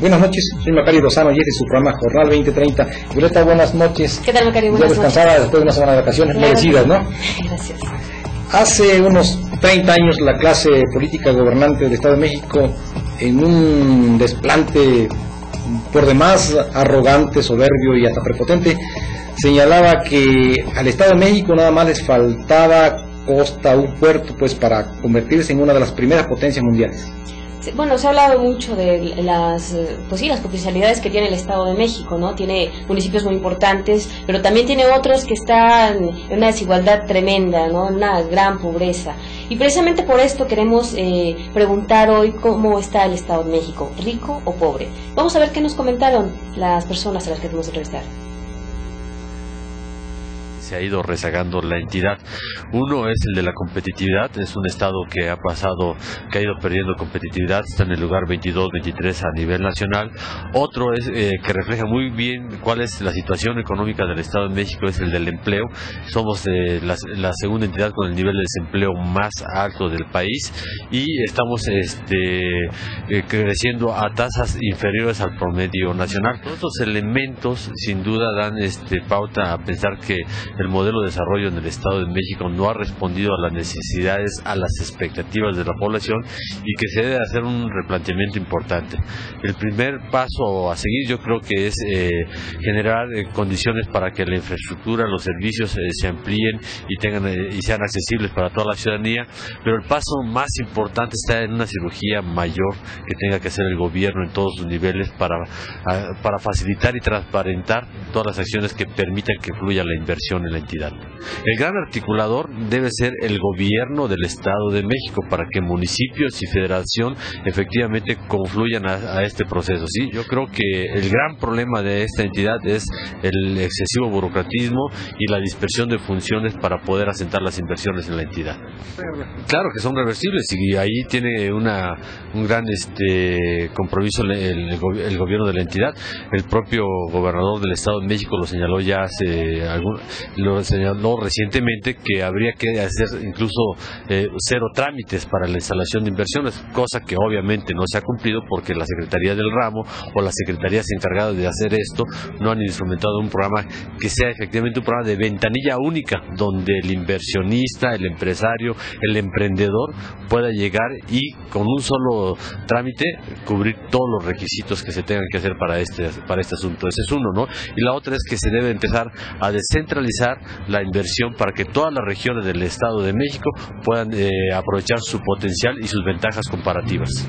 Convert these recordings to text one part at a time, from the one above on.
Buenas noches, soy Macario Lozano y este es su programa Jornal 2030. Violeta, buenas noches. ¿Qué tal, Macario? Buenas noches. Descansada después de una semana de vacaciones merecidas, ¿no? Gracias. Hace unos 30 años la clase política gobernante del Estado de México, en un desplante por demás arrogante, soberbio y hasta prepotente, señalaba que al Estado de México nada más les faltaba costa, un puerto, pues para convertirse en una de las primeras potencias mundiales. Sí, bueno, se ha hablado mucho de las potencialidades que tiene el Estado de México, ¿no? Tiene municipios muy importantes, pero también tiene otros que están en una desigualdad tremenda, ¿no? En una gran pobreza. Y precisamente por esto queremos preguntar hoy cómo está el Estado de México, rico o pobre. Vamos a ver qué nos comentaron las personas a las que queremos entrevistar. Se ha ido rezagando la entidad. Uno es el de la competitividad, es un estado que ha ido perdiendo competitividad, está en el lugar 22, 23 a nivel nacional. Otro es que refleja muy bien cuál es la situación económica del Estado de México, es el del empleo. Somos la segunda entidad con el nivel de desempleo más alto del país y estamos creciendo a tasas inferiores al promedio nacional. Todos estos elementos sin duda dan pauta a pensar que el modelo de desarrollo en el Estado de México no ha respondido a las necesidades, a las expectativas de la población y que se debe hacer un replanteamiento importante. El primer paso a seguir yo creo que es generar condiciones para que la infraestructura, los servicios se amplíen y sean accesibles para toda la ciudadanía, pero el paso más importante está en una cirugía mayor que tenga que hacer el gobierno en todos sus niveles para facilitar y transparentar todas las acciones que permitan que fluya la inversión en la entidad. El gran articulador debe ser el gobierno del Estado de México para que municipios y federación efectivamente confluyan a este proceso. ¿Sí? Yo creo que el gran problema de esta entidad es el excesivo burocratismo y la dispersión de funciones para poder asentar las inversiones en la entidad. Claro que son reversibles y ahí tiene un gran compromiso el gobierno de la entidad. El propio gobernador del Estado de México lo señaló ya lo señaló recientemente que habría que hacer incluso 0 trámites para la instalación de inversiones, cosa que obviamente no se ha cumplido porque la Secretaría del Ramo o las secretarías encargadas de hacer esto no han instrumentado un programa que sea efectivamente un programa de ventanilla única donde el inversionista, el empresario, el emprendedor pueda llegar y con un solo trámite cubrir todos los requisitos que se tengan que hacer para este asunto. Ese es uno, ¿no? Y la otra es que se debe empezar a descentralizar la inversión para que todas las regiones del Estado de México puedan aprovechar su potencial y sus ventajas comparativas.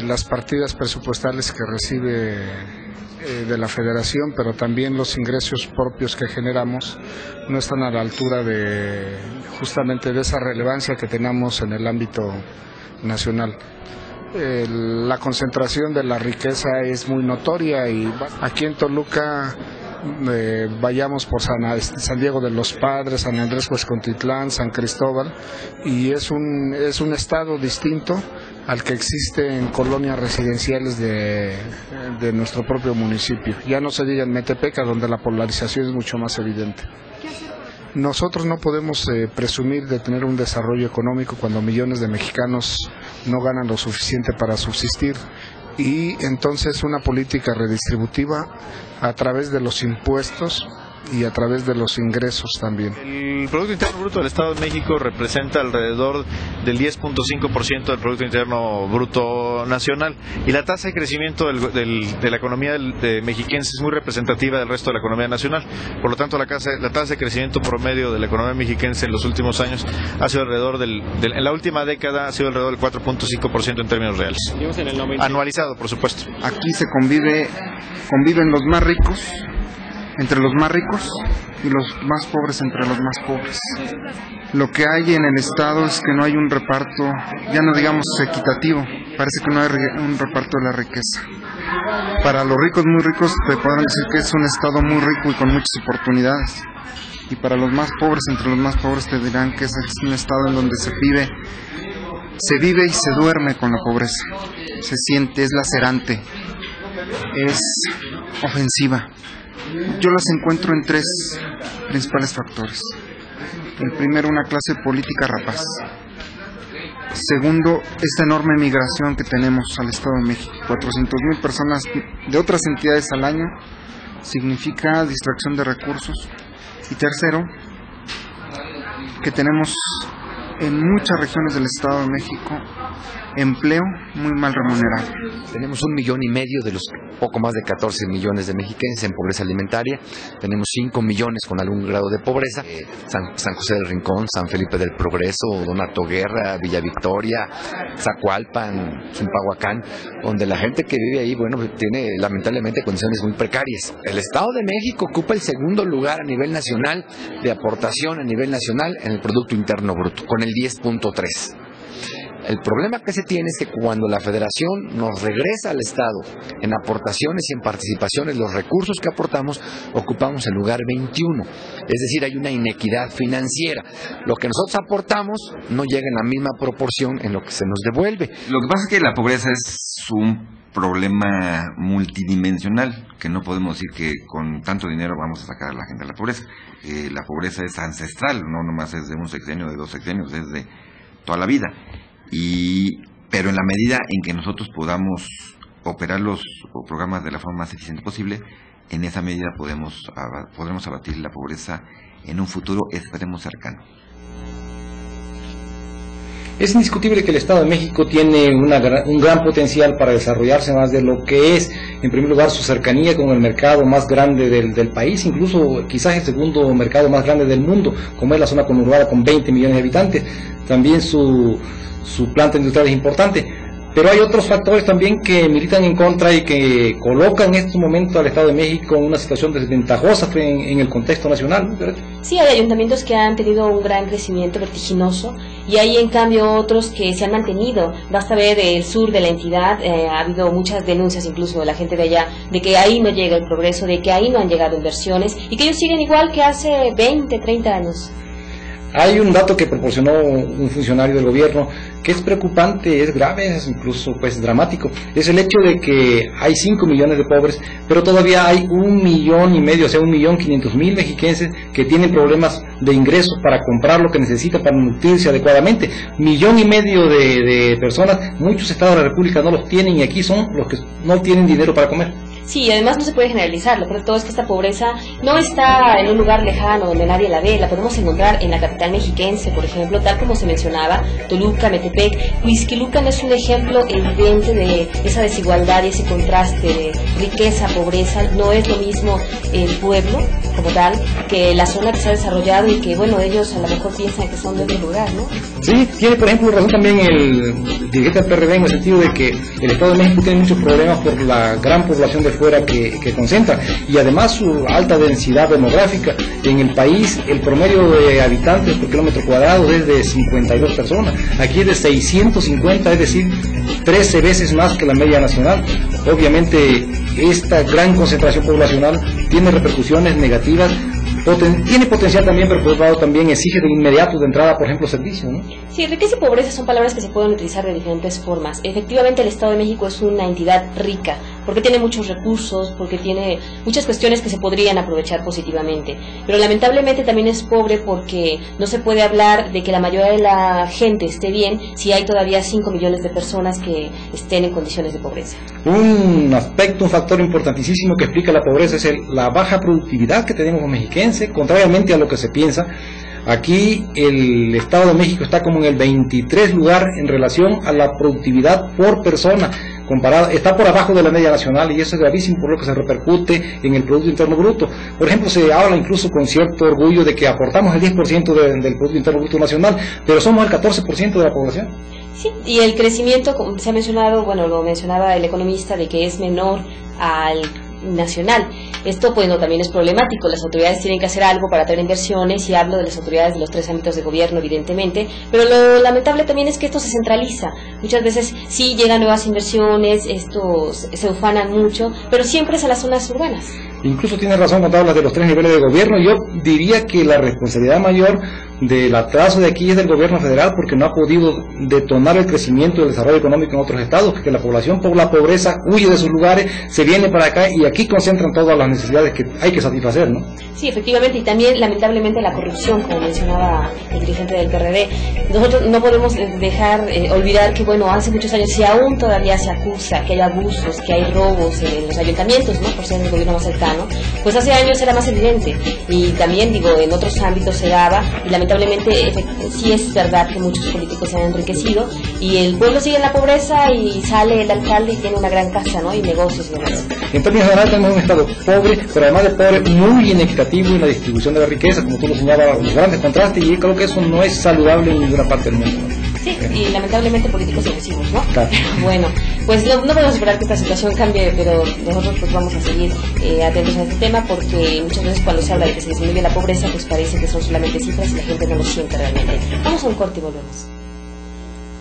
Las partidas presupuestales que recibe de la Federación, pero también los ingresos propios que generamos no están a la altura justamente de esa relevancia que tenemos en el ámbito nacional. La concentración de la riqueza es muy notoria y aquí en Toluca vayamos por San Diego de los Padres, San Andrés Huescontitlán, San Cristóbal, y es un estado distinto al que existe en colonias residenciales de nuestro propio municipio. Ya no se diga en Metepec, donde la polarización es mucho más evidente. Nosotros no podemos presumir de tener un desarrollo económico cuando millones de mexicanos no ganan lo suficiente para subsistir, y entonces una política redistributiva a través de los impuestos y a través de los ingresos también. El Producto Interno Bruto del Estado de México representa alrededor del 10.5% del Producto Interno Bruto Nacional, y la tasa de crecimiento de la economía mexiquense es muy representativa del resto de la economía nacional. Por lo tanto, la tasa de crecimiento promedio de la economía mexiquense en los últimos años ha sido alrededor en la última década ha sido alrededor del 4.5% en términos reales. Anualizado, por supuesto. Aquí se conviven los más ricos entre los más ricos y los más pobres entre los más pobres. Lo que hay en el Estado es que no hay un reparto, ya no digamos equitativo, parece que no hay un reparto de la riqueza. Para los ricos muy ricos te podrán decir que es un Estado muy rico y con muchas oportunidades, y para los más pobres entre los más pobres te dirán que es un Estado en donde se vive y se duerme con la pobreza, se siente, es lacerante, es ofensiva. Yo las encuentro en 3 principales factores. El primero, una clase política rapaz. Segundo, esta enorme migración que tenemos al Estado de México, 400,000 personas de otras entidades al año, significa distracción de recursos. Y tercero, que tenemos en muchas regiones del Estado de México empleo muy mal remunerado. Tenemos 1,5 millones de los poco más de 14 millones de mexiquenses en pobreza alimentaria. Tenemos 5 millones con algún grado de pobreza. San José del Rincón, San Felipe del Progreso, Donato Guerra, Villa Victoria, Zacualpan, Zumpahuacán, donde la gente que vive ahí, bueno, tiene lamentablemente condiciones muy precarias. El Estado de México ocupa el segundo lugar a nivel nacional de aportación a nivel nacional en el Producto Interno Bruto, con el 10.3. El problema que se tiene es que cuando la Federación nos regresa al Estado en aportaciones y en participaciones, los recursos que aportamos, ocupamos el lugar 21. Es decir, hay una inequidad financiera. Lo que nosotros aportamos no llega en la misma proporción en lo que se nos devuelve. Lo que pasa es que la pobreza es un problema multidimensional, que no podemos decir que con tanto dinero vamos a sacar a la gente de la pobreza. La pobreza es ancestral, no nomás es de un sexenio, de 2 sexenios, es de toda la vida. Pero en la medida en que nosotros podamos operar los programas de la forma más eficiente posible, en esa medida podremos abatir la pobreza en un futuro, esperemos, cercano. Es indiscutible que el Estado de México tiene un gran potencial para desarrollarse más de lo que es, en primer lugar, su cercanía con el mercado más grande del país, incluso quizás el segundo mercado más grande del mundo, como es la zona conurbada con 20 millones de habitantes. También su planta industrial es importante, pero hay otros factores también que militan en contra y que colocan en estos momentos al Estado de México en una situación desventajosa en el contexto nacional, ¿no? Sí, hay ayuntamientos que han tenido un gran crecimiento vertiginoso y hay en cambio otros que se han mantenido. Basta ver el sur de la entidad, ha habido muchas denuncias incluso de la gente de allá, de que ahí no llega el progreso, de que ahí no han llegado inversiones y que ellos siguen igual que hace 20, 30 años. Hay un dato que proporcionó un funcionario del gobierno que es preocupante, es grave, es incluso pues dramático. Es el hecho de que hay 5 millones de pobres, pero todavía hay 1,5 millones, o sea 1.500.000 mexiquenses que tienen problemas de ingresos para comprar lo que necesitan para nutrirse adecuadamente. 1,5 millones de personas, muchos estados de la República no los tienen y aquí son los que no tienen dinero para comer. Sí, además no se puede generalizar, lo peor de todo es que esta pobreza no está en un lugar lejano donde nadie la ve, la podemos encontrar en la capital mexiquense, por ejemplo, tal como se mencionaba, Toluca, Metepec. Huixquilucan es un ejemplo evidente de esa desigualdad y ese contraste de riqueza, pobreza. No es lo mismo el pueblo como tal que la zona que se ha desarrollado y que, bueno, ellos a lo mejor piensan que son de otro lugar, ¿no? Sí, tiene por ejemplo razón también el dirigente del PRD en el sentido de que el Estado de México tiene muchos problemas por la gran población de fuera que concentra y además su alta densidad demográfica. En el país el promedio de habitantes por kilómetro cuadrado es de 52 personas, aquí es de 650, es decir, 13 veces más que la media nacional. Obviamente esta gran concentración poblacional tiene repercusiones negativas, tiene potencial también, pero por otro lado también exige de inmediato de entrada, por ejemplo, servicios, ¿no? Sí, riqueza y pobreza son palabras que se pueden utilizar de diferentes formas. Efectivamente, el Estado de México es una entidad rica, porque tiene muchos recursos, porque tiene muchas cuestiones que se podrían aprovechar positivamente. Pero lamentablemente también es pobre porque no se puede hablar de que la mayoría de la gente esté bien si hay todavía 5 millones de personas que estén en condiciones de pobreza. Un aspecto, un factor importantísimo que explica la pobreza es la baja productividad que tenemos los mexiquenses, contrariamente a lo que se piensa. Aquí el Estado de México está como en el 23 lugar en relación a la productividad por persona, está por abajo de la media nacional y eso es gravísimo por lo que se repercute en el Producto Interno Bruto. Por ejemplo, se habla incluso con cierto orgullo de que aportamos el 10% del Producto Interno Bruto nacional, pero somos el 14% de la población. Sí, y el crecimiento, como se ha mencionado, bueno, lo mencionaba el economista, de que es menor al nacional. Esto, bueno, también es problemático. Las autoridades tienen que hacer algo para atraer inversiones, y hablo de las autoridades de los 3 ámbitos de gobierno, evidentemente, pero lo lamentable también es que esto se centraliza. Muchas veces sí llegan nuevas inversiones, estos se ufanan mucho, pero siempre es a las zonas urbanas. Incluso tiene razón cuando hablas de los 3 niveles de gobierno. Yo diría que la responsabilidad mayor del atraso de aquí es del gobierno federal, porque no ha podido detonar el crecimiento y el desarrollo económico en otros estados, que la población por la pobreza huye de sus lugares, se viene para acá y aquí concentran todas las necesidades que hay que satisfacer, ¿no? Sí, efectivamente, y también lamentablemente la corrupción, como mencionaba el dirigente del PRD. Nosotros no podemos olvidar que, bueno, hace muchos años, si aún todavía se acusa que hay abusos, que hay robos en los ayuntamientos, ¿no?, por ser el gobierno más cercano, pues hace años era más evidente, y también, digo, en otros ámbitos se daba, y lamentablemente sí es verdad que muchos políticos se han enriquecido, y el pueblo sigue en la pobreza, y sale el alcalde y tiene una gran casa, ¿no?, y negocios y demás. En términos generales tenemos un estado pobre, pero además de pobre, muy inequitativo en la distribución de la riqueza, como tú lo señalabas, los grandes contrastes, y creo que eso no es saludable en ninguna parte del mundo, ¿no? Sí, y lamentablemente políticos agresivos, ¿no? Claro. Bueno, pues no podemos esperar que esta situación cambie, pero nosotros pues vamos a seguir atentos a este tema, porque muchas veces cuando se habla de que se disminuye la pobreza, pues parece que son solamente cifras y la gente no lo siente realmente. Vamos a un corte y volvemos.